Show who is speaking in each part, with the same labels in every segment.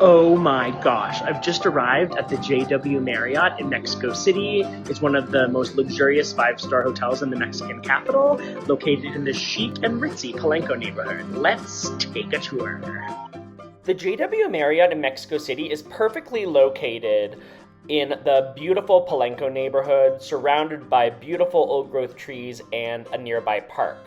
Speaker 1: Oh my gosh, I've just arrived at the JW Marriott in Mexico City. It's one of the most luxurious five-star hotels in the Mexican capital, located in the chic and ritzy Polanco neighborhood. Let's take a tour. The JW Marriott in Mexico City is perfectly located in the beautiful Polanco neighborhood, surrounded by beautiful old-growth trees and a nearby park.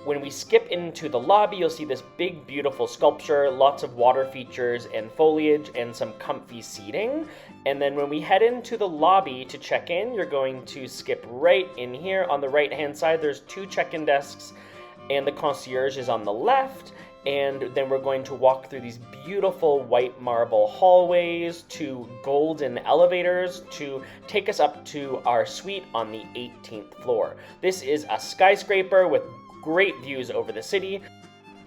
Speaker 1: When we skip into the lobby, you'll see this big, beautiful sculpture, lots of water features and foliage, and some comfy seating. And then when we head into the lobby to check in, you're going to skip right in here. On the right-hand side, there's two check-in desks, and the concierge is on the left. And then we're going to walk through these beautiful white marble hallways to golden elevators to take us up to our suite on the 18th floor. This is a skyscraper with great views over the city.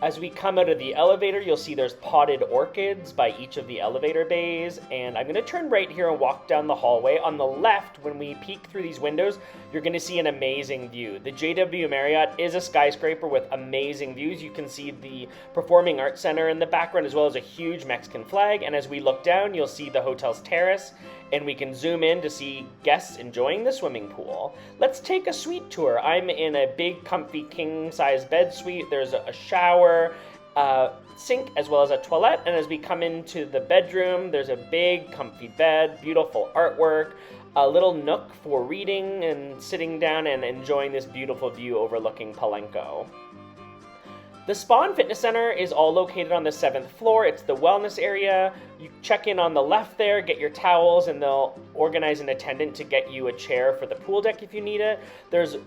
Speaker 1: As we come out of the elevator, you'll see there's potted orchids by each of the elevator bays, and I'm going to turn right here and walk down the hallway. On the left, when we peek through these windows, you're going to see an amazing view. The JW Marriott is a skyscraper with amazing views. You can see the Performing Arts Center in the background, as well as a huge Mexican flag, and as we look down, you'll see the hotel's terrace, and we can zoom in to see guests enjoying the swimming pool. Let's take a suite tour. I'm in a big, comfy, king-size bed suite. There's a shower, sink, as well as a toilet. And as we come into the bedroom, there's a big, comfy bed, beautiful artwork, a little nook for reading and sitting down and enjoying this beautiful view overlooking Polanco. The Spa and Fitness Center is all located on the 7th floor. It's the wellness area. You check in on the left there, get your towels, and they'll organize an attendant to get you a chair for the pool deck if you need it. There's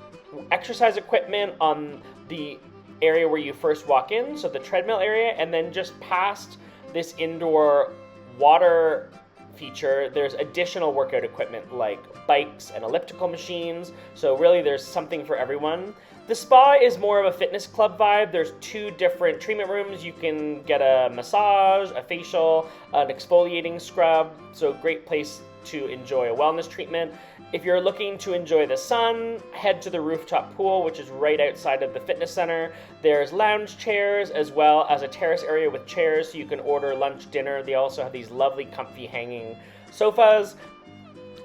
Speaker 1: exercise equipment on the area where you first walk in, so the treadmill area, and then just past this indoor water feature, there's additional workout equipment like bikes and elliptical machines, so really there's something for everyone. The spa is more of a fitness club vibe. There's two different treatment rooms. You can get a massage, a facial, an exfoliating scrub, so great place to enjoy a wellness treatment. If you're looking to enjoy the sun, head to the rooftop pool, which is right outside of the fitness center. There's lounge chairs as well as a terrace area with chairs so you can order lunch, dinner. They also have these lovely comfy hanging sofas.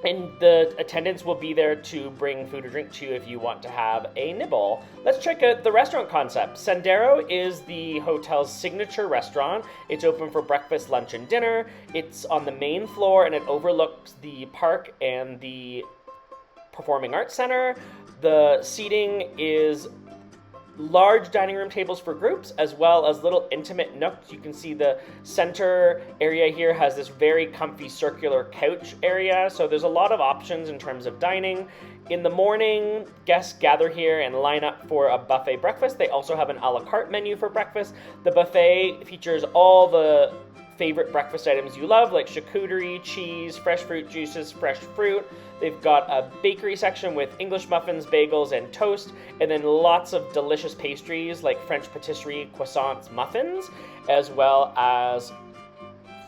Speaker 1: And the attendants will be there to bring food or drink to you if you want to have a nibble. Let's check out the restaurant concept. Sendero is the hotel's signature restaurant. It's open for breakfast, lunch, and dinner. It's on the main floor and it overlooks the park and the Performing Arts Center. The seating is large dining room tables for groups, as well as little intimate nooks. You can see the center area here has this very comfy circular couch area, so there's a lot of options in terms of dining. In the morning, guests gather here and line up for a buffet breakfast. They also have an a la carte menu for breakfast. The buffet features all the favorite breakfast items you love, like charcuterie, cheese, fresh fruit juices, fresh fruit. They've got a bakery section with English muffins, bagels, and toast, and then lots of delicious pastries like French patisserie, croissants, muffins, as well as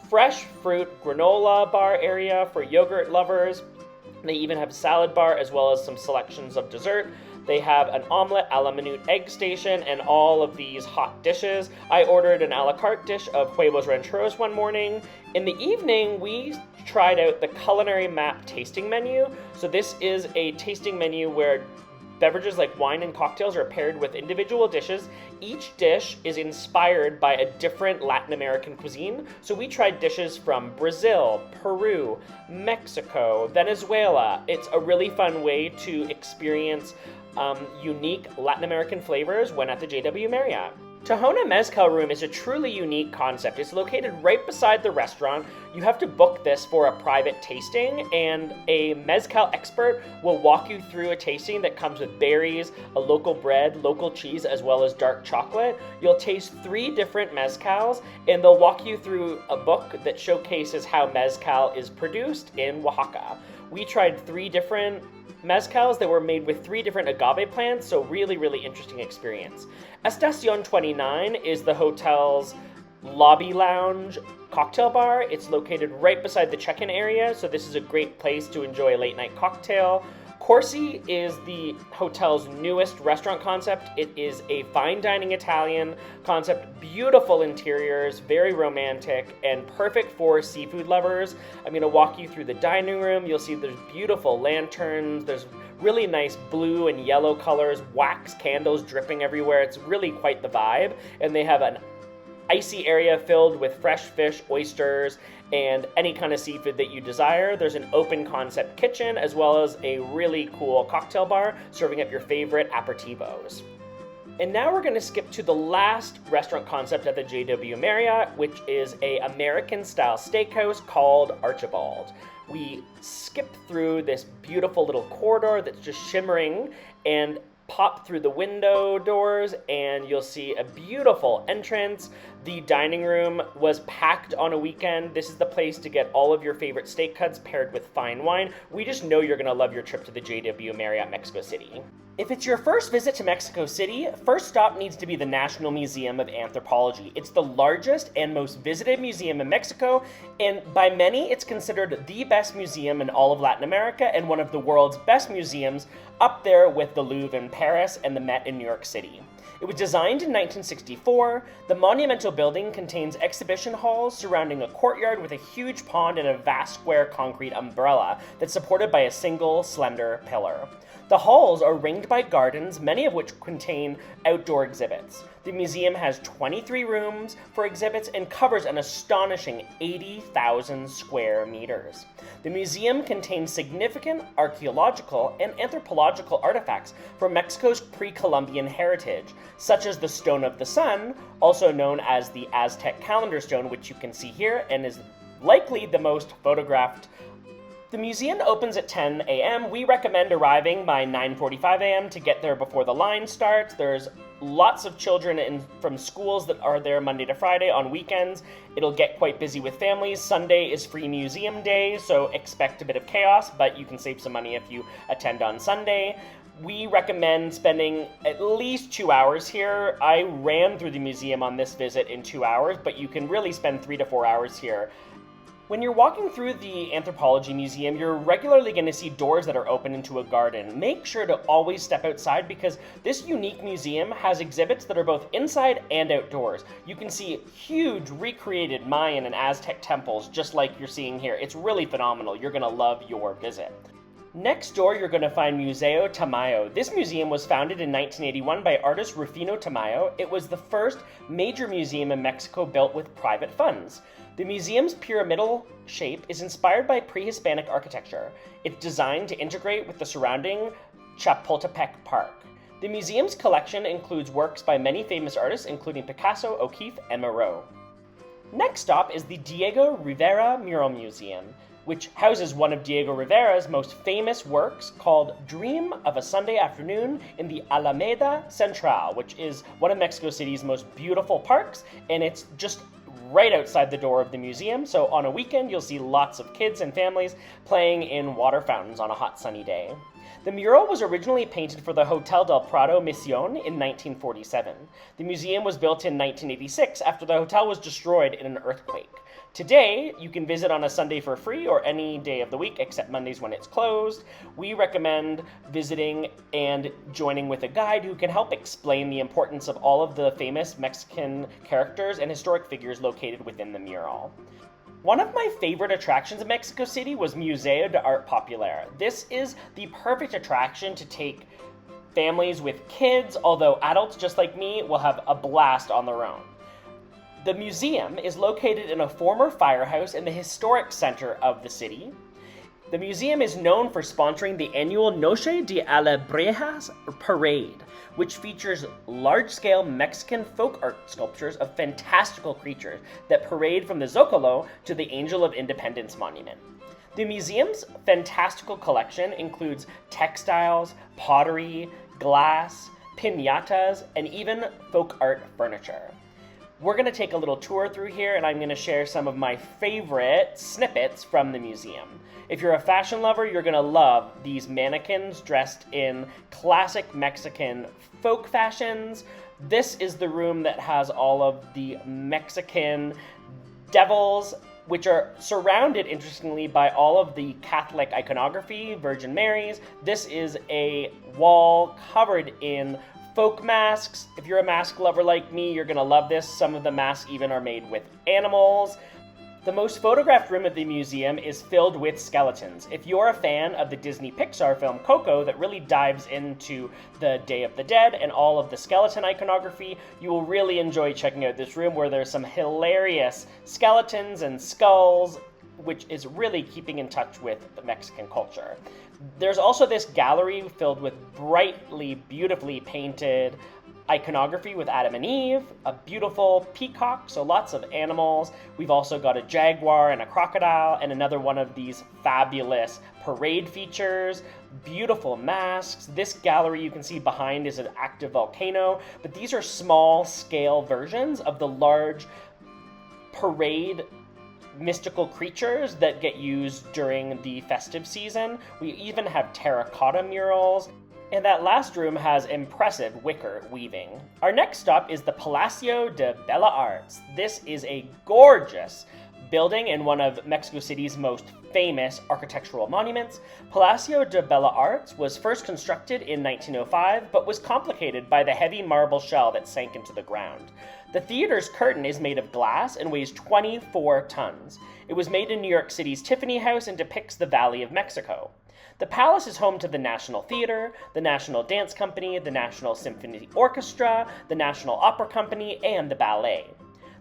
Speaker 1: fresh fruit granola bar area for yogurt lovers. They even have a salad bar as well as some selections of dessert. They have an omelette a la minute egg station and all of these hot dishes. I ordered an a la carte dish of huevos rancheros one morning. In the evening, we tried out the Culinary Map tasting menu. So this is a tasting menu where beverages like wine and cocktails are paired with individual dishes. Each dish is inspired by a different Latin American cuisine. So we tried dishes from Brazil, Peru, Mexico, Venezuela. It's a really fun way to experience unique Latin American flavors when at the JW Marriott. Tahona Mezcal Room is a truly unique concept. It's located right beside the restaurant. You have to book this for a private tasting, and a mezcal expert will walk you through a tasting that comes with berries, a local bread, local cheese, as well as dark chocolate. You'll taste 3 different mezcals, and they'll walk you through a book that showcases how mezcal is produced in Oaxaca. We tried 3 different mezcals that were made with 3 different agave plants, so really interesting experience. Estacion 29 is the hotel's lobby lounge cocktail bar. It's located right beside the check-in area, so this is a great place to enjoy a late night cocktail.
Speaker 2: Corsi is the hotel's newest restaurant concept. It is a fine dining Italian concept, beautiful interiors, very romantic, and perfect for seafood lovers. I'm going to walk you through the dining room. You'll see there's beautiful lanterns, there's really nice blue and yellow colors, wax candles dripping everywhere. It's really quite the vibe, and they have an icy area filled with fresh fish, oysters, and any kind of seafood that you desire. There's an open concept kitchen as well as a really cool cocktail bar serving up your favorite aperitivos. And now we're going to skip to the last restaurant concept at the JW Marriott, which is a American-style steakhouse called Archibald. We skip through this beautiful little corridor that's just shimmering and pop through the window doors and you'll see a beautiful entrance. The dining room was packed on a weekend. This is the place to get all of your favorite steak cuts paired with fine wine. We just know you're going to love your trip to the JW Marriott Mexico City. If it's your first visit to Mexico City, first stop needs to be the National Museum of Anthropology. It's the largest and most visited museum in Mexico, and by many, it's considered the best museum in all of Latin America and one of the world's best museums, up there with the Louvre in Paris and the Met in New York City. It was designed in 1964. The monumental building contains exhibition halls surrounding a courtyard with a huge pond and a vast square concrete umbrella that's supported by a single slender pillar. The halls are ringed by gardens, many of which contain outdoor exhibits. The museum has 23 rooms for exhibits and covers an astonishing 80,000 square meters. The museum contains significant archaeological and anthropological artifacts from Mexico's pre-Columbian heritage, such as the Stone of the Sun, also known as the Aztec calendar stone, which you can see here and is likely the most photographed. The museum opens at 10 a.m. We recommend arriving by 9:45 a.m. to get there before the line starts. There's lots of children from schools that are there Monday to Friday. On weekends, it'll get quite busy with families. Sunday is free museum day, so expect a bit of chaos, but you can save some money if you attend on Sunday. We recommend spending at least 2 hours here. I ran through the museum on this visit in 2 hours, but you can really spend 3 to 4 hours here. When you're walking through the Anthropology Museum, you're regularly going to see doors that are open into a garden. Make sure to always step outside because this unique museum has exhibits that are both inside and outdoors. You can see huge recreated Mayan and Aztec temples just like you're seeing here. It's really phenomenal. You're going to love your visit. Next door, you're going to find Museo Tamayo. This museum was founded in 1981 by artist Rufino Tamayo. It was the first major museum in Mexico built with private funds. The museum's pyramidal shape is inspired by pre-Hispanic architecture. It's designed to integrate with the surrounding Chapultepec Park. The museum's collection includes works by many famous artists, including Picasso, O'Keeffe, and Moreau. Next stop is the Diego Rivera Mural Museum, which houses one of Diego Rivera's most famous works called Dream of a Sunday Afternoon in the Alameda Central, which is one of Mexico City's most beautiful parks, and it's just right outside the door of the museum, so on a weekend you'll see lots of kids and families playing in water fountains on a hot sunny day. The mural was originally painted for the Hotel del Prado Misión in 1947. The museum was built in 1986 after the hotel was destroyed in an earthquake. Today, you can visit on a Sunday for free or any day of the week except Mondays when it's closed. We recommend visiting and joining with a guide who can help explain the importance of all of the famous Mexican characters and historic figures located within the mural. One of my favorite attractions in Mexico City was Museo de Arte Popular. This is the perfect attraction to take families with kids, although adults just like me will have a blast on their own. The museum is located in a former firehouse in the historic center of the city. The museum is known for sponsoring the annual Noche de Alebrijes parade, which features large-scale Mexican folk art sculptures of fantastical creatures that parade from the Zócalo to the Angel of Independence monument. The museum's fantastical collection includes textiles, pottery, glass, piñatas, and even folk art furniture. We're going to take a little tour through here, and I'm going to share some of my favorite snippets from the museum. If you're a fashion lover, you're going to love these mannequins dressed in classic Mexican folk fashions. This is the room that has all of the Mexican devils which are surrounded, interestingly, by all of the Catholic iconography, Virgin Marys. This is a wall covered in folk masks. If you're a mask lover like me, you're gonna love this. Some of the masks even are made with animals. The most photographed room at the museum is filled with skeletons. If you're a fan of the Disney Pixar film Coco that really dives into the Day of the Dead and all of the skeleton iconography, you will really enjoy checking out this room where there's some hilarious skeletons and skulls, which is really keeping in touch with the Mexican culture. There's also this gallery filled with brightly, beautifully painted iconography with Adam and Eve, a beautiful peacock, so lots of animals. We've also got a jaguar and a crocodile, and another one of these fabulous parade features, beautiful masks. This gallery you can see behind is an active volcano, but these are small scale versions of the large parade mystical creatures that get used during the festive season. We even have terracotta murals. And that last room has impressive wicker weaving. Our next stop is the Palacio de Bellas Arts. This is a gorgeous building and one of Mexico City's most famous architectural monuments. Palacio de Bellas Arts was first constructed in 1905, but was complicated by the heavy marble shell that sank into the ground. The theater's curtain is made of glass and weighs 24 tons. It was made in New York City's Tiffany House and depicts the Valley of Mexico. The palace is home to the National Theater, the National Dance Company, the National Symphony Orchestra, the National Opera Company, and the ballet.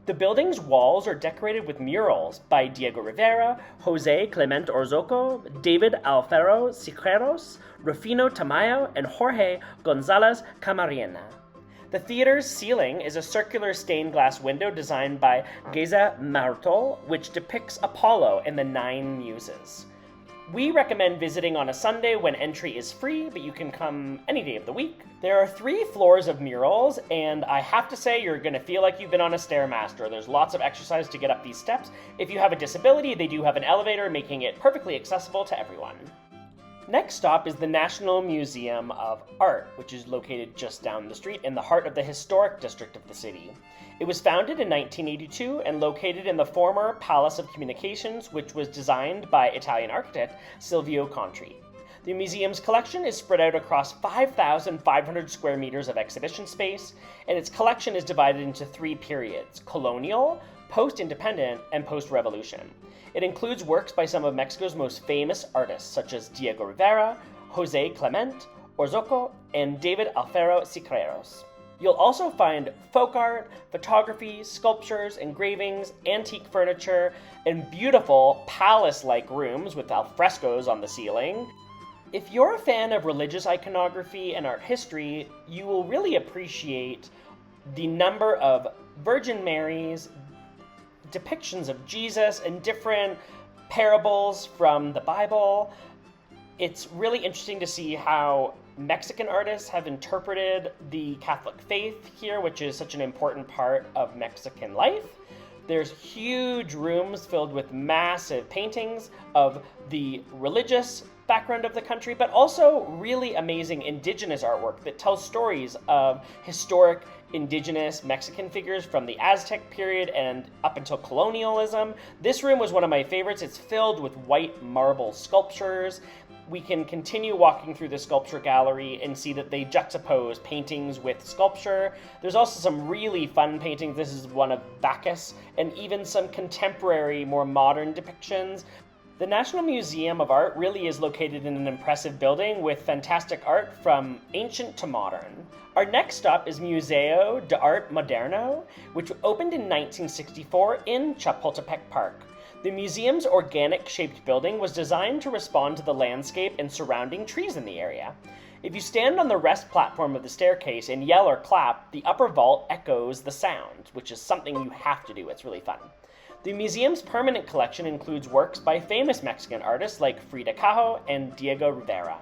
Speaker 2: The building's walls are decorated with murals by Diego Rivera, Jose Clemente Orozco, David Alfaro Siqueiros, Rufino Tamayo, and Jorge Gonzalez Camarena. The theater's ceiling is a circular stained glass window designed by Geza Martol, which depicts Apollo and the 9 Muses. We recommend visiting on a Sunday when entry is free, but you can come any day of the week. There are 3 floors of murals, and I have to say you're going to feel like you've been on a Stairmaster. There's lots of exercise to get up these steps. If you have a disability, they do have an elevator, making it perfectly accessible to everyone. Next stop is the National Museum of Art, which is located just down the street in the heart of the historic district of the city. It was founded in 1982 and located in the former Palace of Communications, which was designed by Italian architect Silvio Contri. The museum's collection is spread out across 5,500 square meters of exhibition space, and its collection is divided into 3 periods: colonial, post-independent, and post-revolution. It includes works by some of Mexico's most famous artists, such as Diego Rivera, Jose Clemente Orozco, and David Alfaro Siqueiros. You'll also find folk art, photography, sculptures, engravings, antique furniture, and beautiful palace-like rooms with alfrescoes on the ceiling. If you're a fan of religious iconography and art history, you will really appreciate the number of Virgin Marys, depictions of Jesus, and different parables from the Bible. It's really interesting to see how Mexican artists have interpreted the Catholic faith here, which is such an important part of Mexican life. There's huge rooms filled with massive paintings of the religious background of the country, but also really amazing indigenous artwork that tells stories of historic indigenous Mexican figures from the Aztec period and up until colonialism. This room was one of my favorites. It's filled with white marble sculptures. We can continue walking through the sculpture gallery and see that they juxtapose paintings with sculpture. There's also some really fun paintings. This is one of Bacchus, and even some contemporary, more modern depictions. The National Museum of Art really is located in an impressive building with fantastic art from ancient to modern. Our next stop is Museo de Arte Moderno, which opened in 1964 in Chapultepec Park. The museum's organic-shaped building was designed to respond to the landscape and surrounding trees in the area. If you stand on the rest platform of the staircase and yell or clap, the upper vault echoes the sound, which is something you have to do. It's really fun. The museum's permanent collection includes works by famous Mexican artists like Frida Kahlo and Diego Rivera.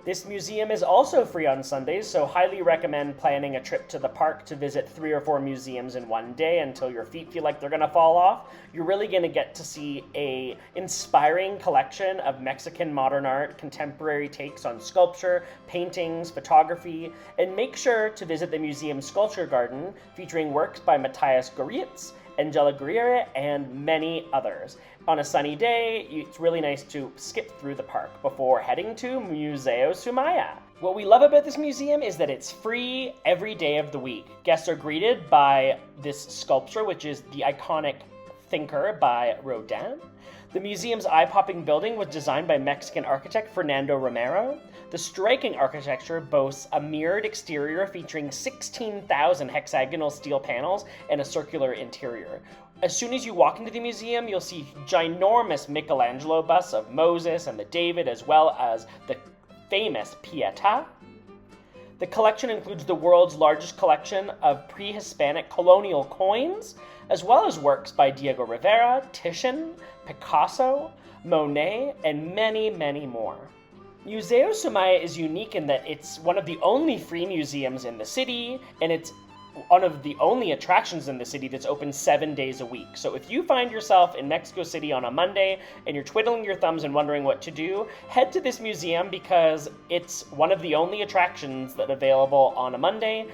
Speaker 2: This museum is also free on Sundays, so highly recommend planning a trip to the park to visit 3 or 4 museums in one day until your feet feel like they're gonna fall off. You're really gonna get to see an inspiring collection of Mexican modern art, contemporary takes on sculpture, paintings, photography, and make sure to visit the museum's sculpture garden featuring works by Matthias Goeritz Guerriere, and many others. On a sunny day, it's really nice to skip through the park before heading to Museo Soumaya. What we love about this museum is that it's free every day of the week. Guests are greeted by this sculpture, which is the iconic Thinker by Rodin. The museum's eye-popping building was designed by Mexican architect Fernando Romero. The striking architecture boasts a mirrored exterior featuring 16,000 hexagonal steel panels and a circular interior. As soon as you walk into the museum, you'll see ginormous Michelangelo busts of Moses and the David, as well as the famous Pietà. The collection includes the world's largest collection of pre-Hispanic colonial coins, as well as works by Diego Rivera, Titian, Picasso, Monet, and many, many more. Museo Soumaya is unique in that it's one of the only free museums in the city, and it's one of the only attractions in the city that's open 7 days a week. So if you find yourself in Mexico City on a Monday and you're twiddling your thumbs and wondering what to do, head to this museum because it's one of the only attractions that are available on a Monday.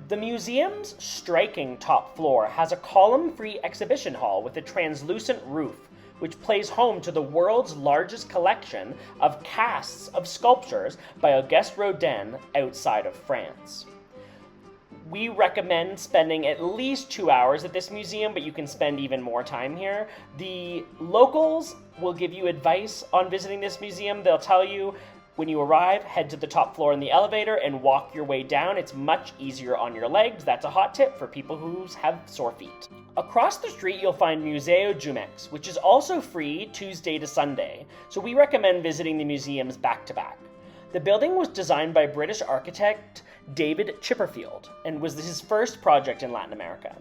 Speaker 2: The museum's striking top floor has a column-free exhibition hall with a translucent roof, which plays home to the world's largest collection of casts of sculptures by Auguste Rodin outside of France. We recommend spending at least 2 hours at this museum, but you can spend even more time here. The locals will give you advice on visiting this museum. They'll tell you when you arrive, head to the top floor in the elevator and walk your way down. It's much easier on your legs. That's a hot tip for people who have sore feet. Across the street, you'll find Museo Jumex, which is also free Tuesday to Sunday. So we recommend visiting the museums back to back. The building was designed by British architect David Chipperfield and was his first project in Latin America.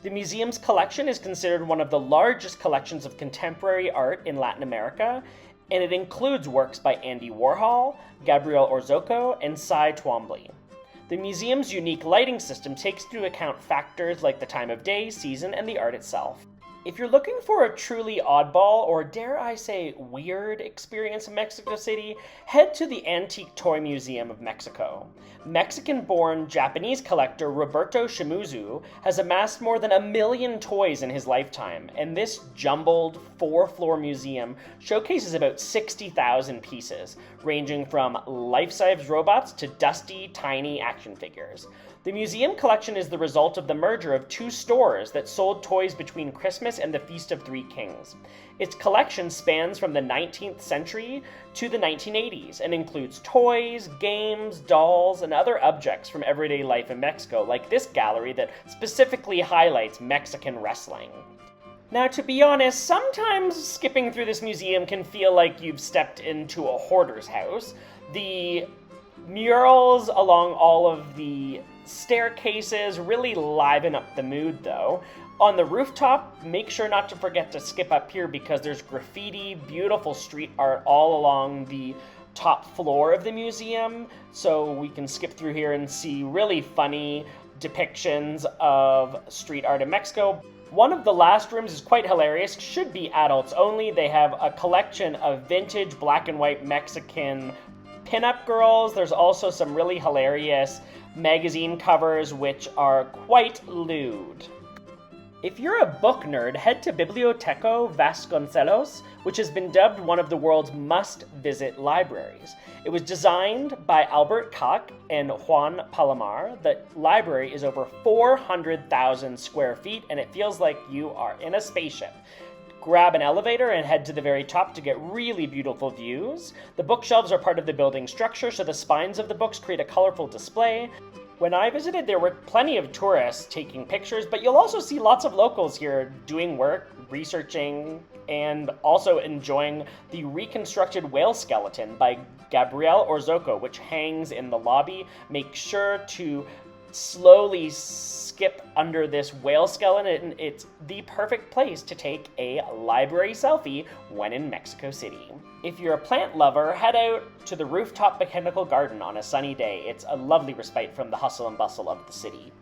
Speaker 2: The museum's collection is considered one of the largest collections of contemporary art in Latin America, and it includes works by Andy Warhol, Gabriel Orzocco, and Cy Twombly. The museum's unique lighting system takes into account factors like the time of day, season, and the art itself. If you're looking for a truly oddball, or dare I say weird experience in Mexico City, head to the Antique Toy Museum of Mexico. Mexican-born Japanese collector Roberto Shimizu has amassed more than 1 million toys in his lifetime, and this jumbled 4-floor museum showcases about 60,000 pieces, ranging from life-size robots to dusty, tiny action figures. The museum collection is the result of the merger of 2 stores that sold toys between Christmas and the Feast of Three Kings. Its collection spans from the 19th century to the 1980s and includes toys, games, dolls, and other objects from everyday life in Mexico, like this gallery that specifically highlights Mexican wrestling. Now, to be honest, sometimes skipping through this museum can feel like you've stepped into a hoarder's house. The murals along all of the staircases really liven up the mood, though. On the rooftop, make sure not to forget to skip up here because there's graffiti, beautiful street art all along the top floor of the museum, so we can skip through here and see really funny depictions of street art in Mexico. One of the last rooms is quite hilarious, should be adults only. They have a collection of vintage black and white Mexican pinup girls. There's also some really hilarious magazine covers which are quite lewd. If you're a book nerd, head to Biblioteca Vasconcelos, which has been dubbed one of the world's must-visit libraries. It was designed by Albert Koch and Juan Palomar. The library is over 400,000 square feet, and it feels like you are in a spaceship. Grab an elevator and head to the very top to get really beautiful views. The bookshelves are part of the building structure, so the spines of the books create a colorful display. When I visited, there were plenty of tourists taking pictures, but you'll also see lots of locals here doing work, researching, and also enjoying the reconstructed whale skeleton by Gabriel Orzocco, which hangs in the lobby. Make sure to slowly skip under this whale skeleton. It's the perfect place to take a library selfie when in Mexico City. If you're a plant lover, head out to the rooftop botanical garden on a sunny day. It's a lovely respite from the hustle and bustle of the city.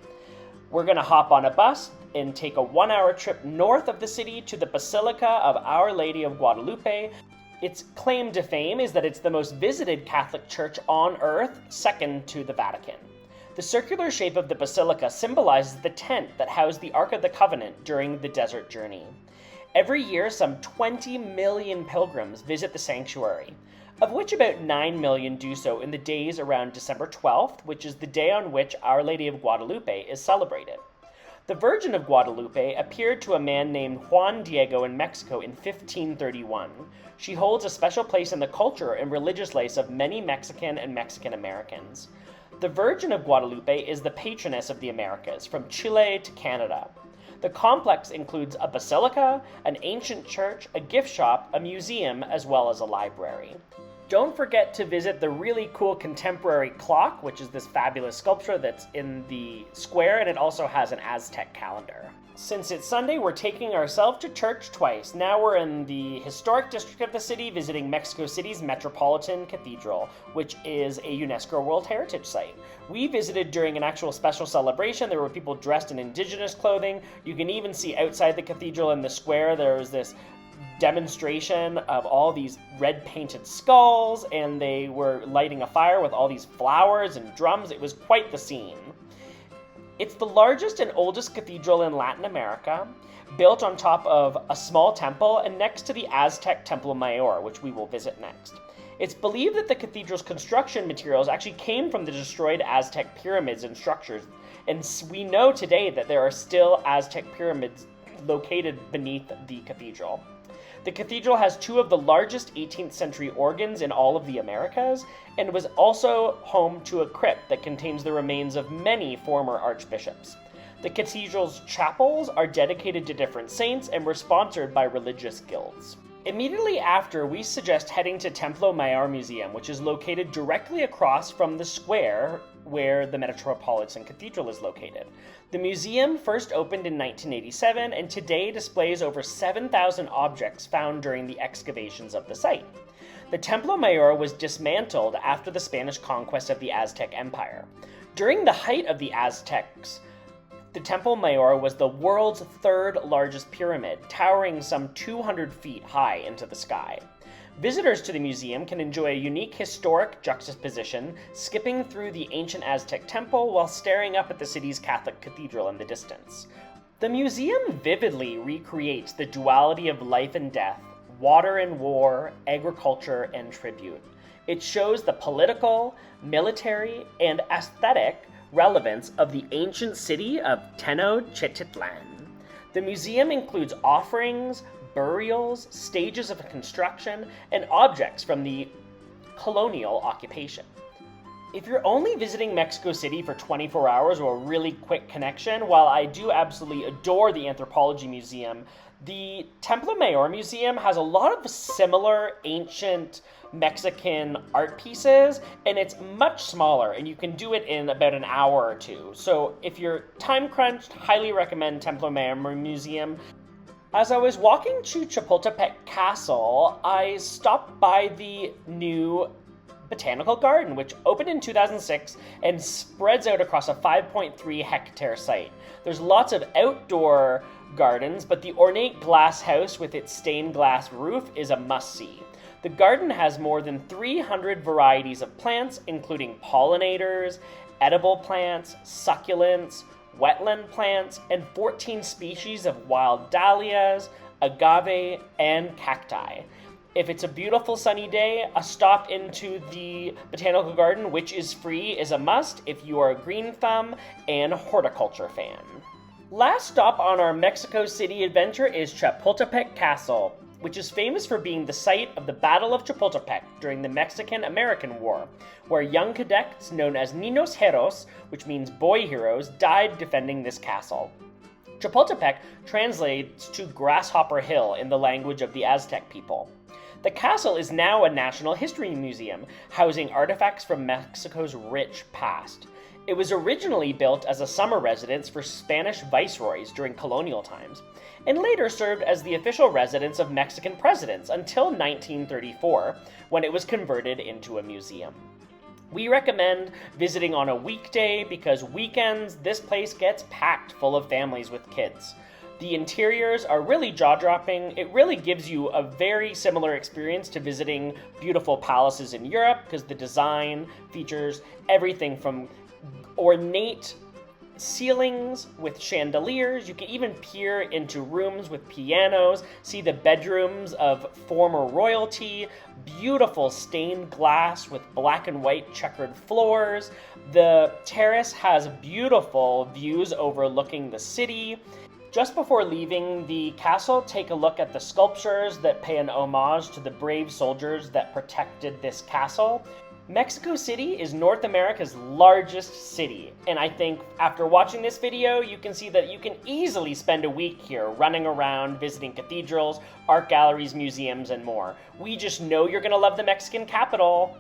Speaker 2: We're gonna hop on a bus and take a 1-hour trip north of the city to the Basilica of Our Lady of Guadalupe. Its claim to fame is that it's the most visited Catholic church on earth, second to the Vatican. The circular shape of the basilica symbolizes the tent that housed the Ark of the Covenant during the desert journey. Every year, some 20 million pilgrims visit the sanctuary, of which about 9 million do so in the days around December 12th, which is the day on which Our Lady of Guadalupe is celebrated. The Virgin of Guadalupe appeared to a man named Juan Diego in Mexico in 1531. She holds a special place in the culture and religious life of many Mexican and Mexican Americans. The Virgin of Guadalupe is the patroness of the Americas, from Chile to Canada. The complex includes a basilica, an ancient church, a gift shop, a museum, as well as a library. Don't forget to visit the really cool contemporary clock, which is this fabulous sculpture that's in the square, and it also has an Aztec calendar. Since it's Sunday, we're taking ourselves to church twice. Now we're in the historic district of the city, visiting Mexico City's Metropolitan Cathedral, which is a UNESCO World Heritage Site. We visited during an actual special celebration. There were people dressed in indigenous clothing. You can even see outside the cathedral in the square, there was this demonstration of all these red painted skulls, and they were lighting a fire with all these flowers and drums. It was quite the scene. It's the largest and oldest cathedral in Latin America, built on top of a small temple and next to the Aztec Templo Mayor, which we will visit next. It's believed that the cathedral's construction materials actually came from the destroyed Aztec pyramids and structures, and we know today that there are still Aztec pyramids located beneath the cathedral. The cathedral has two of the largest 18th century organs in all of the Americas, and was also home to a crypt that contains the remains of many former archbishops. The cathedral's chapels are dedicated to different saints and were sponsored by religious guilds. Immediately after, we suggest heading to Templo Mayor Museum, which is located directly across from the square where the Metropolitan Cathedral is located. The museum first opened in 1987 and today displays over 7,000 objects found during the excavations of the site. The Templo Mayor was dismantled after the Spanish conquest of the Aztec Empire. During the height of the Aztecs, the Templo Mayor was the world's third largest pyramid, towering some 200 feet high into the sky. Visitors to the museum can enjoy a unique historic juxtaposition, skipping through the ancient Aztec temple while staring up at the city's Catholic cathedral in the distance. The museum vividly recreates the duality of life and death, water and war, agriculture and tribute. It shows the political, military, and aesthetic relevance of the ancient city of Tenochtitlan. The museum includes offerings, burials, stages of construction, and objects from the colonial occupation. If you're only visiting Mexico City for 24 hours or a really quick connection, while I do absolutely adore the Anthropology Museum, the Templo Mayor Museum has a lot of similar ancient Mexican art pieces, and it's much smaller, and you can do it in about an hour or two. So if you're time crunched, highly recommend Templo Mayor Museum. As I was walking to Chapultepec Castle, I stopped by the new Botanical Garden, which opened in 2006 and spreads out across a 5.3 hectare site. There's lots of outdoor gardens, but the ornate glass house with its stained glass roof is a must-see. The garden has more than 300 varieties of plants, including pollinators, edible plants, succulents, wetland plants, and 14 species of wild dahlias, agave, and cacti. If it's a beautiful sunny day, a stop into the Botanical Garden, which is free, is a must if you are a green thumb and horticulture fan. Last stop on our Mexico City adventure is Chapultepec Castle, which is famous for being the site of the Battle of Chapultepec during the Mexican-American War, where young cadets known as Niños Heros, which means boy heroes, died defending this castle. Chapultepec translates to Grasshopper Hill in the language of the Aztec people. The castle is now a National History Museum, housing artifacts from Mexico's rich past. It was originally built as a summer residence for Spanish viceroys during colonial times, and later served as the official residence of Mexican presidents until 1934, when it was converted into a museum. We recommend visiting on a weekday because weekends this place gets packed full of families with kids. The interiors are really jaw-dropping. It really gives you a very similar experience to visiting beautiful palaces in Europe because the design features everything from ornate ceilings with chandeliers. You can even peer into rooms with pianos, see the bedrooms of former royalty, beautiful stained glass with black and white checkered floors. The terrace has beautiful views overlooking the city. Just before leaving the castle, take a look at the sculptures that pay an homage to the brave soldiers that protected this castle. Mexico City is North America's largest city, and I think after watching this video, you can see that you can easily spend a week here running around, visiting cathedrals, art galleries, museums, and more. We just know you're gonna love the Mexican capital.